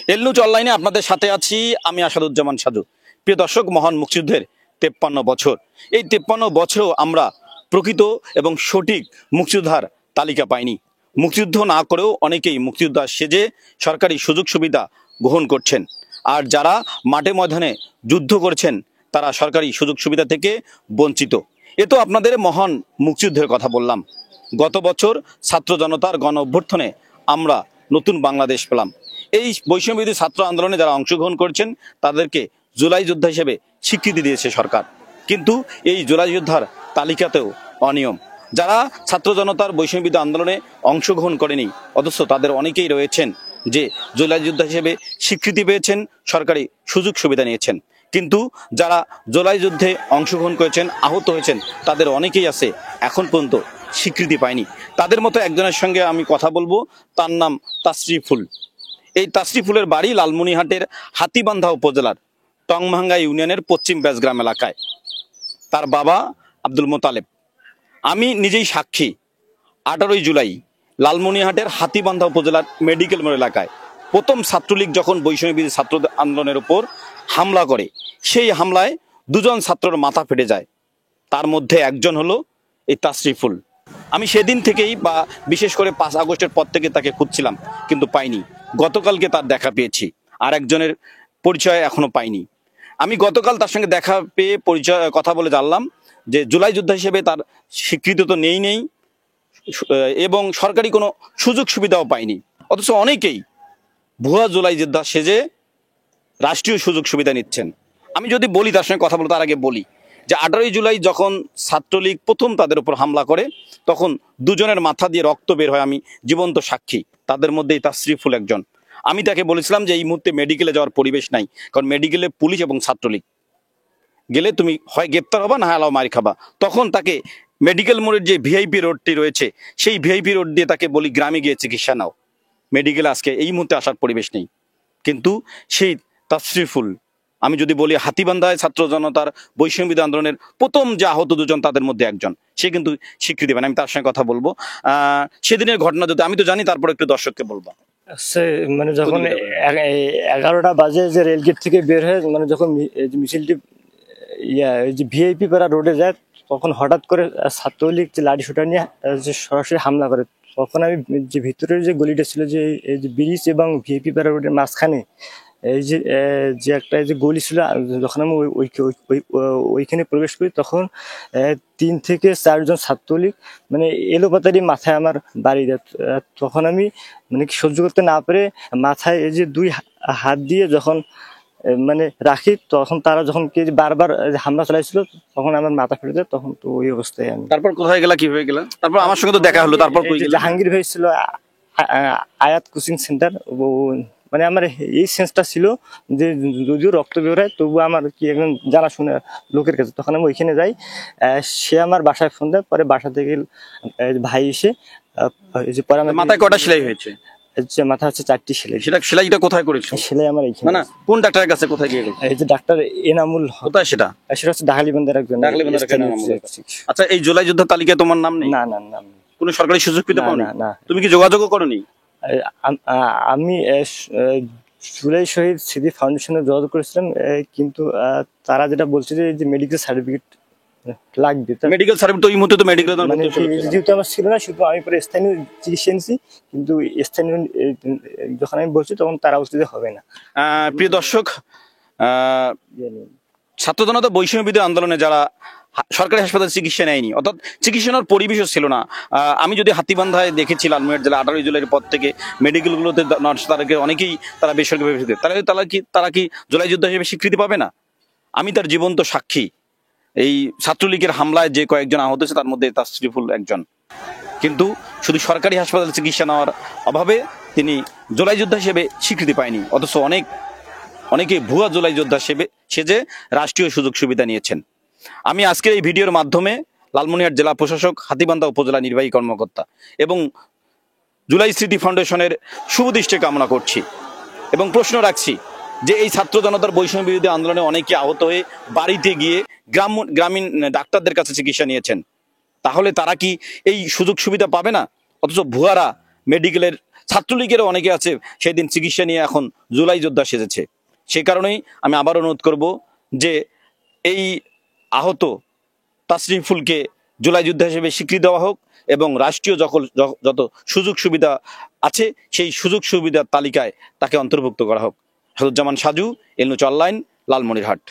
এল news অনলাইনে আপনাদের সাথে আছি আমি আসাদুজ্জামান সাজু। প্রিয় দর্শক, মহান মুক্তিযুদ্ধের 53 বছর। এই 53 বছরেও আমরা প্রকৃত এবং সঠিক মুক্তিযোদ্ধার তালিকা পাইনি। মুক্তিযুদ্ধ না করেও অনেকেই মুক্তিযোদ্ধা সেজে সরকারি সুযোগ সুবিধা গ্রহণ করছেন, আর যারা মাঠে ময়দানে যুদ্ধ করছেন তারা সরকারি সুযোগ সুবিধা থেকে বঞ্চিত। এ তো আপনাদের মহান মুক্তিযুদ্ধের কথা বললাম। গত বছর ছাত্র জনতার গণ অভ্যুত্থানে আমরা নতুন বাংলাদেশ পেলাম। এই বৈষম্যবিরোধী ছাত্র আন্দোলনে যারা অংশগ্রহণ করছেন তাদেরকে জুলাই যোদ্ধা হিসেবে স্বীকৃতি দিয়েছে সরকার, কিন্তু এই জুলাই যোদ্ধার তালিকাতেও অনিয়ম। যারা ছাত্র জনতার বৈষম্যবিরোধী আন্দোলনে অংশগ্রহণ করেনি অথচ তাদের অনেকেই রয়েছেন যে জুলাই যোদ্ধা হিসেবে স্বীকৃতি পেয়েছেন, সরকারি সুযোগ সুবিধা নিয়েছেন, কিন্তু যারা জুলাই যুদ্ধে অংশগ্রহণ করেছেন, আহত হয়েছেন, তাদের অনেকেই আছে এখন পর্যন্ত স্বীকৃতি পায়নি। তাদের মতো একজনের সঙ্গে আমি কথা বলবো, তার নাম তাসরিফুল। এই তাসরিফুলের বাড়ি লালমনিরহাটের হাতীবান্ধা উপজেলার টংভাঙ্গা ইউনিয়নের পশ্চিম বেজগ্রাম এলাকায়। তার বাবা আব্দুল মোতালেব। আমি নিজেই সাক্ষী। 18 জুলাই লালমনিরহাটের হাতীবান্ধা উপজেলার মেডিকেল মোড় এলাকায় প্রথম ছাত্রলীগ যখন বৈষম্যবিরোধী ছাত্র আন্দোলনের উপর হামলা করে, সেই হামলায় দুজন ছাত্রর মাথা ফেটে যায়। তার মধ্যে একজন হলো এই তাসরিফুল। আমি সেদিন থেকেই বা বিশেষ করে 5 আগস্টের পর থেকে তাকে খুঁজছিলাম, কিন্তু পাইনি। গতকালকে তার দেখা পেয়েছি, আর একজনের পরিচয় এখনো পাইনি। আমি গতকাল তার সঙ্গে দেখা পেয়ে পরিচয় কথা বলে জানলাম যে জুলাই যোদ্ধা হিসেবে তার স্বীকৃতি তো নেই এবং সরকারি কোনো সুযোগ সুবিধাও পায়নি। অথচ অনেকেই ভুয়া জুলাই যোদ্ধা সেজে রাষ্ট্রীয় সুযোগ সুবিধা নিচ্ছেন। আমি যদি বলি, তার সঙ্গে কথা বলতে তার আগে বলি যে 18 জুলাই যখন ছাত্রলীগ প্রথম তাদের উপর হামলা করে তখন দুজনের মাথা দিয়ে রক্ত বের হয়। আমি জীবন্ত সাক্ষী। তাদের মধ্যেই তাসরিফুল একজন। আমি তাকে বলেছিলাম যে এই মুহূর্তে মেডিকেলে যাওয়ার পরিবেশ নাই, কারণ মেডিকেলে পুলিশ এবং ছাত্রলীগ, গেলে তুমি হয় গ্রেপ্তার হবা না হয় আলাও মারি খাবা। তখন তাকে মেডিকেল মোড়ের যে ভিআইপি রোডটি রয়েছে সেই ভিআইপি রোড দিয়ে তাকে বলি গ্রামে গিয়ে চিকিৎসা নাও, মেডিকেলে আজকে এই মুহূর্তে আসার পরিবেশ নেই। কিন্তু সেই তাসরিফুল, আমি যদি বলি হাতীবান্ধায় ছাত্র জনতার বৈষম্যবিরোধী আন্দোলনের প্রথম যে আহত দুজন তাদের মধ্যে একজন, সে কিন্তু স্বীকৃতি পায়। আমি তার সঙ্গে কথা বলবো। সেদিনের ঘটনা যদি আমি তো জানি, তারপর একটু দর্শককে বলবো। মানে যখন 11টা বাজে যে রেলগেট থেকে বের হয়ে মানে যখন মিছিলটি যে ভিআইপি পাড়া রোডে যায়, তখন হঠাৎ করে ছাত্রলীগ যে লাঠি সোটা নিয়ে যে সরাসরি হামলা করে। তখন আমি যে ভিতরের যে গলিটা ছিল, যে এই যে ব্রিজ এবং ভিআইপি পাড়া রোডের মাঝখানে এই যে একটা যে গলি ছিল, যখন আমি ওইখানে প্রবেশ করি তখন 3 থেকে 4 জন ছাত্রলীগ মানে এলোপাতাড়ি মাথায় আমার বাড়ি দেয়। তখন আমি মানে কি সহ্য করতে না পেরে মাথায় এই যে 2 হাত দিয়ে যখন মানে রাখি, তখন তারা যখন বারবার হামলা চালাইছিল তখন আমার মাথা ফেটে যায়। তখন তো ওই অবস্থায় আমি। তারপর কোথায় গেলা, কিভাবে গেলা? তারপর আমার সঙ্গে তো দেখা হলো, তারপর জাহাঙ্গীর ভাই ছিল আয়াত কোচিং সেন্টার। মানে আমার এই সেন্সটা ছিল যে যদিও রক্ত বের হয় তবু আমার কি একজন জানাশোনা লোকের কাছে, তখন আমি ওইখানে যাই। সে আমার বাসায় ফোন দেয়, পরে বাসা থেকে ভাই এসে পরে আমার মাথায় কটা সেলাই হয়েছে? মাথা হচ্ছে 4টি সেলাই। সেলাইটা কোথায় করেছো? সেলাই আমার এইখানে। না, কোন ডাক্তারের কাছে কোথায় গিয়ে? এই যে ডাক্তার এনামুল। কোথায় সেটা? সেটা হচ্ছে ঢাকালিবান্ধার একজন। আচ্ছা, এই জুলাই যোদ্ধার তালিকায় তোমার নাম নেই? না না না, কোনো সরকারি সুযোগ পেতে পারো না। তুমি কি যোগাযোগও করনি? আমি জুলাই শহীদ স্মৃতি ফাউন্ডেশনে যোগাযোগ করেছিলাম, কিন্তু তারা যেটা বলছে যে মেডিকেল সার্টিফিকেট লাগবে। মেডিকেল সার্টিফিকেট তো এই মুহূর্তে তো মেডিকেল যেহেতু আমার ছিল না, শুধু আমি পরে স্থানীয় চিকিৎসা নিয়েছি, কিন্তু স্থানীয় যখন আমি বলছি তখন তারা বলছে যে হবে না। প্রিয় দর্শক, ছাত্র জনতা বৈষম্যবিরোধী আন্দোলনে যারা সরকারি হাসপাতালে চিকিৎসা নেয়নি, অর্থাৎ চিকিৎসা নেওয়ার পরিবেশও ছিল না। আমি যদি হাতীবান্ধায় দেখেছি লালমনিরহাট জেলা 18 জুলাইয়ের পর থেকে মেডিকেলগুলোতে নার্স তাদেরকে অনেকেই তারা বেসরকারি, তারা কি জুলাই যোদ্ধা হিসেবে স্বীকৃতি পাবে না? আমি তার জীবন্ত সাক্ষী। এই ছাত্রলীগের হামলায় যে কয়েকজন আহত হয়েছে তার মধ্যে তাসরিফুল একজন, কিন্তু শুধু সরকারি হাসপাতালে চিকিৎসা নেওয়ার অভাবে তিনি জুলাই যোদ্ধা হিসেবে স্বীকৃতি পায়নি। অথচ অনেকে ভুয়া জুলাই যোদ্ধা সেজে রাষ্ট্রীয় সুযোগ সুবিধা নিয়েছেন। আমি আজকের এই ভিডিওর মাধ্যমে লালমনিরহাট জেলা প্রশাসক, হাতীবান্ধা উপজেলা নির্বাহী কর্মকর্তা এবং জুলাই স্মৃতি ফাউন্ডেশনের শুভদৃষ্টি কামনা করছি এবং প্রশ্ন রাখছি যে এই ছাত্র জনতার বৈষম্য বিরোধী আন্দোলনে অনেকে আহত হয়ে বাড়িতে গিয়ে গ্রামীণ ডাক্তারদের কাছে চিকিৎসা নিয়েছেন, তাহলে তারা কি এই সুযোগ সুবিধা পাবে না? অথচ ভুয়ারা মেডিকেলের ছাত্রলীগেরও অনেকে আছে সেই দিন চিকিৎসা নিয়ে এখন জুলাই যোদ্ধা সেজেছে। সেই কারণেই আমি আবার অনুরোধ করব যে এই আহত তাসরিফুলকে জুলাই যোদ্ধা হিসেবে স্বীকৃতি দেওয়া হোক এবং রাষ্ট্রীয় যত সুযোগ সুবিধা আছে সেই সুযোগ সুবিধার তালিকায় তাকে অন্তর্ভুক্ত করা হোক। আসাদুজ্জামান সাজু, এলনুচ অনলাইন, লালমনিরহাট।